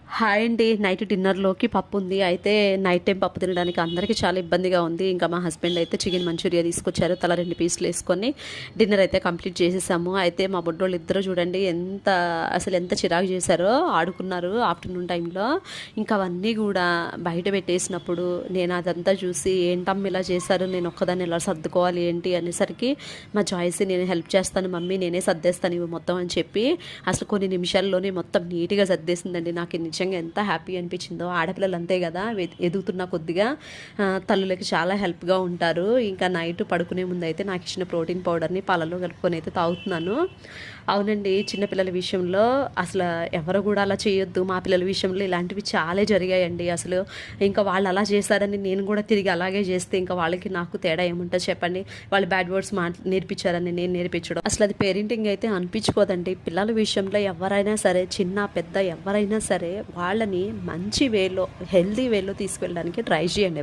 Hi అండి. Night డిన్నర్‌లోకి పప్పు ఉంది. అయితే నైట్ టైమ్ పప్పు తినడానికి అందరికీ చాలా ఇబ్బందిగా ఉంది. ఇంకా మా హస్బెండ్ అయితే చికెన్ మంచూరియా తీసుకొచ్చారు. తలా 2 పీసులు ఏసుకొని డిన్నర్ అయితే కంప్లీట్ చేసేసాము. అయితే మా బుడ్డోళ్ళిద్దరూ చూడండి ఎంత చిరాకు చేశారో, ఆడుకున్నారు ఆఫ్టర్‌నూన్ టైంలో. ఇంకా అవన్నీ గూడా బయట పెట్టేసినప్పుడు నేను అదంతా చూసి ఏంటమ్మ ఇలా చేశారు, నేను ఒక్కదాన్ని ఎలా సర్దుకోవాలి ఏంటి అనేసరికి మా జాయ్‌సి నేను హెల్ప్ చేస్తాను మమ్మీ, నేనే సర్దేస్తాను ఇవి మొత్తం అని చెప్పి అసలు కొన్ని నిమిషాల్లోనే మొత్తం నీట్‌గా సర్దేసిందండి. నాకు నిజంగా ఎంత హ్యాపీ అనిపించిందో. ఆడపిల్లలు అంతే కదా, ఎదుగుతున్న కొద్దిగా తల్లులకి చాలా హెల్ప్గా ఉంటారు. ఇంకా నైట్ పడుకునే ముందు అయితే నాకు ఇచ్చిన ప్రోటీన్ పౌడర్ని పాలలో కలుపుకొని అయితే తాగుతున్నాను. అవునండి, చిన్నపిల్లల విషయంలో అసలు ఎవరు కూడా అలా చేయొద్దు. మా పిల్లల విషయంలో ఇలాంటివి చాలా జరిగాయండి. అసలు ఇంకా వాళ్ళు అలా చేశారని నేను కూడా తిరిగి అలాగే చేస్తే ఇంకా వాళ్ళకి నాకు తేడా ఏముంటుంది చెప్పండి. వాళ్ళు బ్యాడ్ వర్డ్స్ నేర్పించారని నేను నేర్పించడం అసలు అది పేరెంటింగ్ అయితే అనిపించుకోదండి. పిల్లల విషయంలో ఎవరైనా సరే, చిన్న పెద్ద ఎవరైనా సరే వాళ్ళని మంచి వేలో, హెల్దీ వేలో తీసుకెళ్ళడానికి ట్రై చేయండి.